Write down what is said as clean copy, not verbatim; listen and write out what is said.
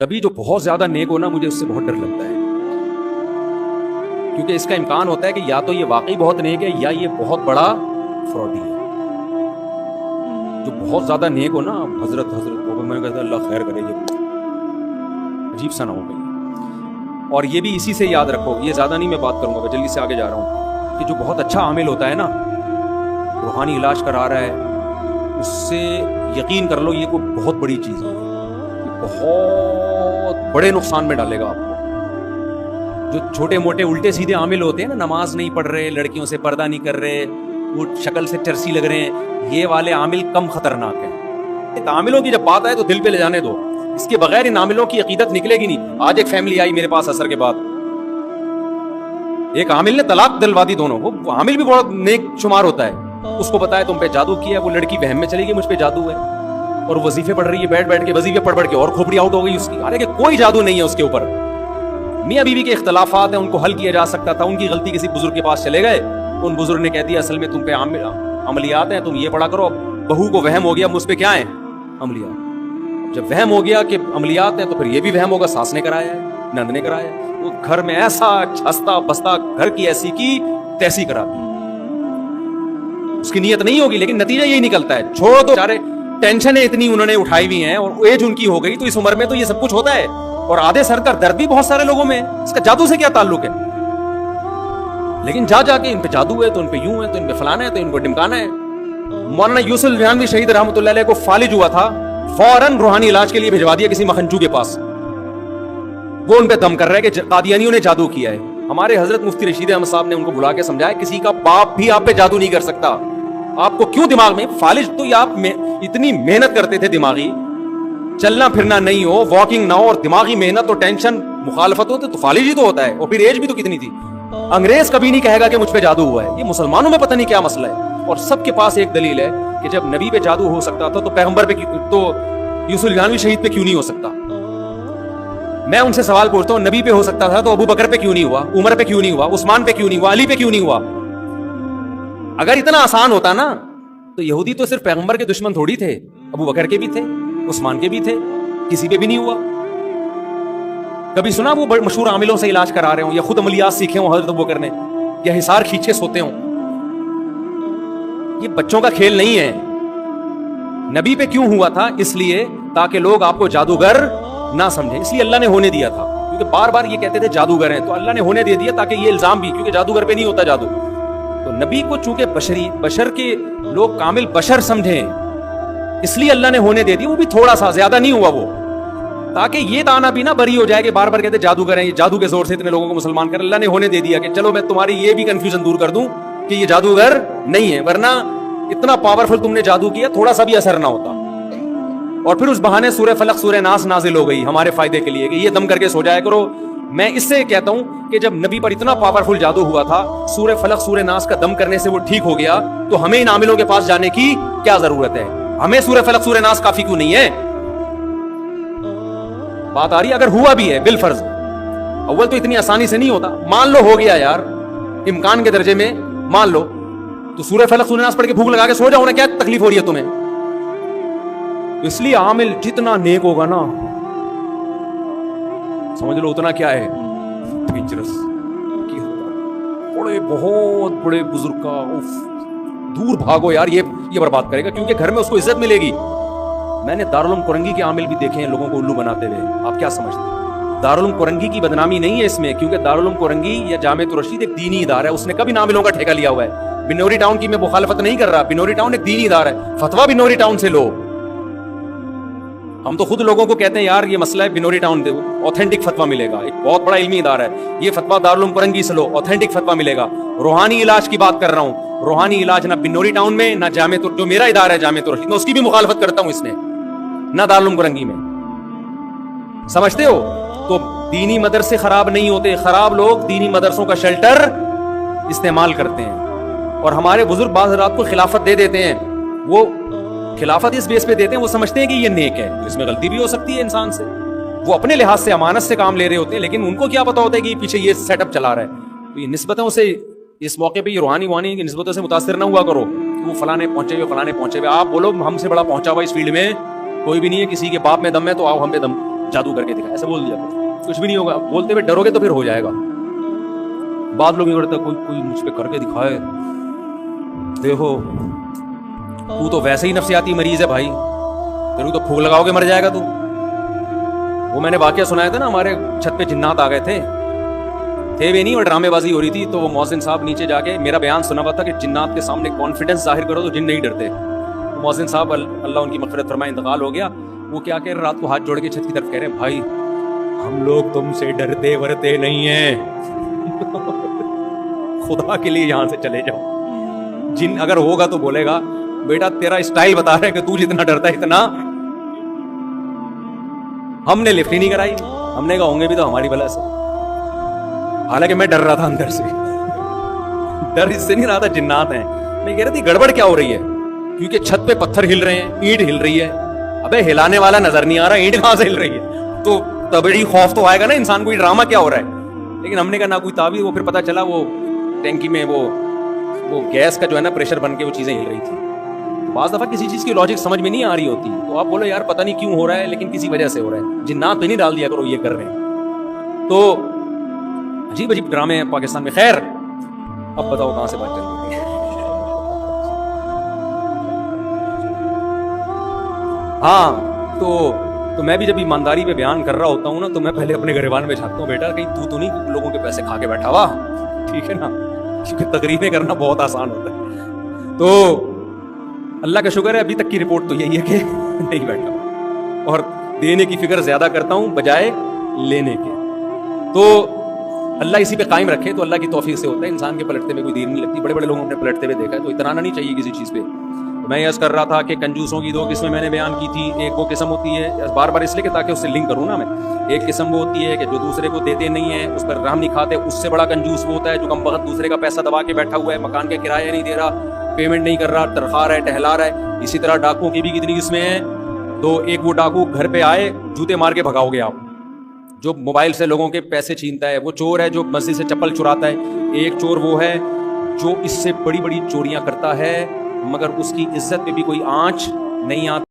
तभी जो बहुत ज्यादा नेक हो ना, मुझे उससे बहुत डर लगता है, क्योंकि इसका इम्कान होता है कि या तो ये वाकई बहुत नेक है या ये बहुत बड़ा फ्रॉडी है। जो बहुत ज्यादा नेक हो ना, हजरत हो, मैंने कहता अल्लाह खैर करे, ये अजीब सा ना हो गई। और ये भी इसी से याद रखो, ये ज्यादा नहीं मैं बात करूंगा, मैं जल्दी से आगे जा रहा हूँ, कि जो बहुत अच्छा आमिल होता है ना, रूहानी इलाज करा रहा है, उससे यकीन कर लो ये कोई बहुत बड़ी चीज है, बहुत बड़े नुकसान में डालेगा आपको। जो छोटे मोटे उल्टे सीधे आमिल होते हैं ना, नमाज नहीं पढ़ रहे, लड़कियों से पर्दा नहीं कर रहे, वो शक्ल से चरसी लग रहे हैं, ये वाले आमिल कम खतरनाक हैं। आमिलों की जब बात आए तो दिल पे ले जाने दो, इसके बगैर इन आमिलों की अकीदत निकलेगी नहीं। आज एक फैमिली आई मेरे पास असर के बाद, एक आमिल ने तलाक दिलवा दी दोनों। वो आमिल भी बहुत नेक शुमार होता है, उसको पता है तुम पे जादू किया है, वो लड़की वहम में चली गई मुझ पे जादू है, और वजीफे पढ़ रही है, बैठ बैठ के वजीफे पढ़ के, और खोपड़ी आउट हो गई उसकी। अरे कि कोई जादू नहीं है उसके ऊपर, मियां बीवी के इख्तलाफात हैं, उनको हल किया जा सकता था। उनकी गलती, किसी बुजुर्ग के पास चले गए, उन बुजुर्ग ने कह दिया असल में तुम पे अमलियात हैं, तुम ये पढ़ा करो। बहू को वहम हो गया मुझ पे क्या है, अमलियात। जब वहम हो गया कि अमलियात हैं, तो फिर ये भी वहम होगा सास ने कराया है, नंद ने कराया है। वो घर में ऐसा हंसता बसता, घर की ऐसी की तैसी करा दी। उसकी नीयत नहीं होगी, लेकिन नतीजा यही निकलता है। छोड़ो तो, सारे टेंशनें इतनी उन्होंने उठाई हुई हैं, और एज उनकी हो गई, तो इस उम्र में तो ये सब कुछ होता है। और आधे सर का दर्द भी बहुत सारे लोगों में, इसका जादू से क्या ताल्लुक है। लेकिन जा जाके इन पे जादू है, तो इन पे यूं है, तो इन पे फलाना है, तो इनको डिमकाना है। मौलाना यूसुफ रिहानवी शहीद रहमतुल्लाह अलैह को फालिज हुआ था, फौरन रूहानी इलाज के लिए भिजवा दिया किसी मखंजू के पास। वो उन पे दम कर रहा है कि कादियानियों ने जादू किया है। हमारे हजरत मुफ्ती रशीद अहमद साहब ने उनको बुला के समझाया, किसी का बाप भी आप पे जादू नहीं कर सकता। आपको क्यों दिमाग में फालिज, तो ये आप इतनी मेहनत करते थे, दिमागी चलना फिरना नहीं हो, वॉकिंग ना हो, और दिमागी मेहनत और टेंशन मुखालफत हो, तो फालिज ही तो होता है। और फिर एज भी तो कितनी थी। अंग्रेज कभी नहीं कहेगा कि मुझ पे जादू हुआ है। ये मुसलमानों में पता नहीं क्या मसला है। और सबके पास एक दलील है कि जब नबी पे जादू हो सकता था, तो पैगंबर पे, तो यूसुफ रिहानवी शहीद पे क्यों नहीं हो सकता। मैं उनसे सवाल पूछता हूँ, नबी पे हो सकता था तो अबू बकर पे क्यों नहीं हुआ, उमर पे क्यों नहीं हुआ, उस्मान पे क्यों नहीं हुआ, अली पे क्यों नहीं हुआ। अगर इतना आसान होता ना, तो यहूदी तो सिर्फ पैगंबर के दुश्मन थोड़ी थे, अबू बकर के भी थे, उस्मान के भी थे, किसी पे भी नहीं हुआ। कभी सुना वो मशहूर आमिलों से इलाज करा रहे हो, या खुद अमलियात सीखे हो हजरत अबू बकर ने, या हिसार खींचे सोते हो। ये बच्चों का खेल नहीं है। नबी पे क्यों हुआ था, इसलिए ताकि लोग आपको जादूगर ना समझे, इसलिए अल्लाह ने होने दिया था। क्योंकि बार बार ये कहते थे जादूगर हैं, तो अल्लाह ने होने दे दिया ताकि ये इल्जाम भी, क्योंकि जादूगर पे नहीं होता जादू। तो नबी को चूंकि बशर के लोग कामिल बशर समझें, इसलिए अल्लाह ने होने दे दिया। वो भी थोड़ा सा, ज्यादा नहीं हुआ वो, ताकि ये दाना भी ना बरी हो जाए कि बार बार कहते जादूगर हैं, ये जादू के जोर से इतने लोगों को मुसलमान कर। अल्लाह ने होने दे दिया कि चलो मैं तुम्हारी ये भी कंफ्यूजन दूर कर दूं कि ये जादूगर नहीं है, वरना इतना पावरफुल तुमने जादू किया, थोड़ा सा भी असर ना होता। और फिर उस बहाने सूरह फलक सूरह नास नाजिल हो गई हमारे फायदे के लिए कि ये दम करके सो जाया करो। मैं इससे कहता हूं कि जब नबी पर इतना पावरफुल जादू हुआ था, सूरह फलक सूरह नास का दम करने से वो ठीक हो गया, तो हमें इन आमिलों के पास जाने की क्या जरूरत है। हमें सूरह फलक सूरह नास काफी क्यों नहीं है। बात आ रही है, अगर हुआ भी है बिलफर्ज, अव्वल तो इतनी आसानी से नहीं होता। मान लो हो गया यार, इम्कान के दर्जे में मान लो, तो सूरह फलक सूरह नास पढ़ के भूख लगा के सो जाओ ना, क्या तकलीफ हो रही है तुम्हें। इसलिए आमिल जितना नेक होगा ना, समझ लो उतना क्या है, डेंजरस। बड़े बहुत बड़े बुजुर्ग का दूर भागो यार, ये बर्बाद करेगा, क्योंकि घर में उसको इज्जत मिलेगी। मैंने दारुल उलूम कोरंगी के आमिल भी देखे हैं लोगों को उल्लू बनाते हुए। आप क्या समझते हैं, दारुल उलूम कोरंगी की बदनामी नहीं है इसमें, क्योंकि दारुल उलूम कोरंगी या जामिअतुर रशीद एक दीनी इदारा है, उसने कभी आमिलों का ठेका लिया हुआ है। बिनौरी टाउन की मैं मुखालफत नहीं कर रहा, बिनौरी टाउन एक दीनी इदारा है, फतवा बिनौरी टाउन से लो। हम तो खुद लोगों को कहते हैं यार ये मसला है, बिनौरी टाउन दे, ऑथेंटिक फतवा मिलेगा। एक बहुत बड़ा इल्मी इदारा है, ये फतवा दारुल उलूम कोरंगी से लो, ऑथेंटिक फतवा मिलेगा। रूहानी इलाज की बात कर रहा हूँ, रूहानी इलाज ना बिनौरी टाउन में, ना जामिअतुर, जो मेरा इदारा है जामिअतुर रशीद, उसकी भी मुखालफत करता हूँ इसने, ना दारुल उलूम कोरंगी में। समझते हो। तो दीनी मदरसे खराब नहीं होते, खराब लोग दीनी मदरसों का शेल्टर इस्तेमाल करते हैं। और हमारे बुजुर्ग बाज़ रात को खिलाफत दे देते हैं, वो खिलाफत इस बेस पे देते हैं, वो समझते हैं कि ये नेक है, तो इसमें गलती भी हो सकती है इंसान से। वो अपने लिहाज से अमानत से काम ले रहे होते हैं, लेकिन उनको क्या पता होता है कि पीछे ये सेटअप चला रहा है। तो ये निस्बतों से, इस मौके पे ये रूहानी वानी की निस्बतों से मुतासिर ना हुआ करो। वो फलाने पहुंचे हुए, फलाने पहुंचे हुए। आप बोलो हमसे बड़ा पहुंचा हुआ इस फील्ड में कोई भी नहीं है, किसी के बाप में दम है तो आओ हम पे दम जादू करके दिखा, ऐसे बोल दिया कुछ भी नहीं होगा। बोलते हुए डरोगे तो फिर हो जाएगा। बाद लोग ये करते कोई कोई मुझ पे करके दिखाए, देखो तू तो वैसे ही नफसियाती मरीज है भाई, तेरे को तो फूक लगाओगे मर जाएगा तू। वो मैंने वाकया सुनाया था ना, हमारे छत पे जिन्नात आ गए थे भी नहीं और ड्रामेबाजी हो रही थी, तो वो मौजिन साहब नीचे जाके मेरा बयान सुना हुआ था कि जिन्नात के सामने कॉन्फिडेंस जाहिर करो तो जिन नहीं डरते। तो मौजिन साहब अल्लाह उनकी मग़फ़िरत फरमाए इंतकाल हो गया, वो क्या कह रहे, रात को हाथ जोड़ के छत की तरफ कह रहे भाई हम लोग तुमसे डरते वरते नहीं हैं खुदा के लिए यहाँ से चले जाओ। जिन अगर होगा तो बोलेगा बेटा तेरा स्टाइल बता रहे कि तू जितना डरता है इतना। हमने लिफ्ट ही नहीं कराई, हमने कहा होंगे भी तो हमारी भला से, हालांकि मैं डर रहा था अंदर से डर इससे नहीं रहा था जिन्नात हैं, मैं कह रही थी गड़बड़ क्या हो रही है, क्योंकि छत पे पत्थर हिल रहे हैं, ईंट हिल रही है। अबे हिलाने वाला नजर नहीं आ रहा, ईंट कहां से हिल रही है, तो तबड़ी खौफ तो आएगा ना इंसान को, ड्रामा क्या हो रहा है। लेकिन हमने कहा ना कोई ताबीर, वो फिर पता चला वो टैंकी में वो गैस का जो है ना प्रेशर बन के वो चीजें हिल रही थी। तो बाज़ दफा किसी चीज की लॉजिक समझ में नहीं आ रही होती, तो आप बोलो यार पता नहीं क्यों हो रहा है, लेकिन किसी वजह से हो रहा है, जिन्नात तो नहीं डाल दिया करो ये कर रहे हैं। तो अजीब अजीब ड्रामे हैं पाकिस्तान में। खैर अब बताओ कहां से बात चल रही है। हाँ तो मैं भी जब ईमानदारी पे बयान कर रहा होता हूँ ना, तो मैं पहले अपने गिरबान में झांकता हूँ, बेटा कहीं तू तो नहीं लोगों के पैसे खा के बैठा हुआ, ठीक है ना, क्योंकि तकरीरें करना बहुत आसान होता है। तो अल्लाह का शुक्र है अभी तक की रिपोर्ट तो यही है कि नहीं बैठा, और देने की फिक्र ज्यादा करता हूँ बजाय लेने के। तो अल्लाह इसी पे कायम रखे, तो अल्लाह की तौफीक से होता है, इंसान के पलटते में कोई देर नहीं लगती। बड़े बड़े लोगों ने पलटते हुए देखा है, तो इतराना नहीं चाहिए किसी चीज़ पे। तो मैं यस कर रहा था कि कंजूसों की दो किस्में मैंने बयान की थी। एक वो किस्म होती है, बार बार इसलिए कि ताकि उससे लिंक करूँ ना मैं, एक किस्म वो होती है कि जो दूसरे को देते नहीं है, उस पर रहम नहीं खाते। उससे बड़ा कंजूस वो होता है जो कम वक्त दूसरे का पैसा दबा के बैठा हुआ है, मकान का किराया नहीं दे रहा, पेमेंट नहीं कर रहा, तरखा रहा है, टहला रहा है। इसी तरह डाकुओं की भी कितनी किस्में हैं। तो एक वो डाकू घर पे आए, जूते मार के भगाओगे आप, जो मोबाइल से लोगों के पैसे छीनता है। वो चोर है जो मस्जिद से चप्पल चुराता है। एक चोर वो है जो इससे बड़ी बड़ी चोरियां करता है, मगर उसकी इज्जत पे भी कोई आंच नहीं आती।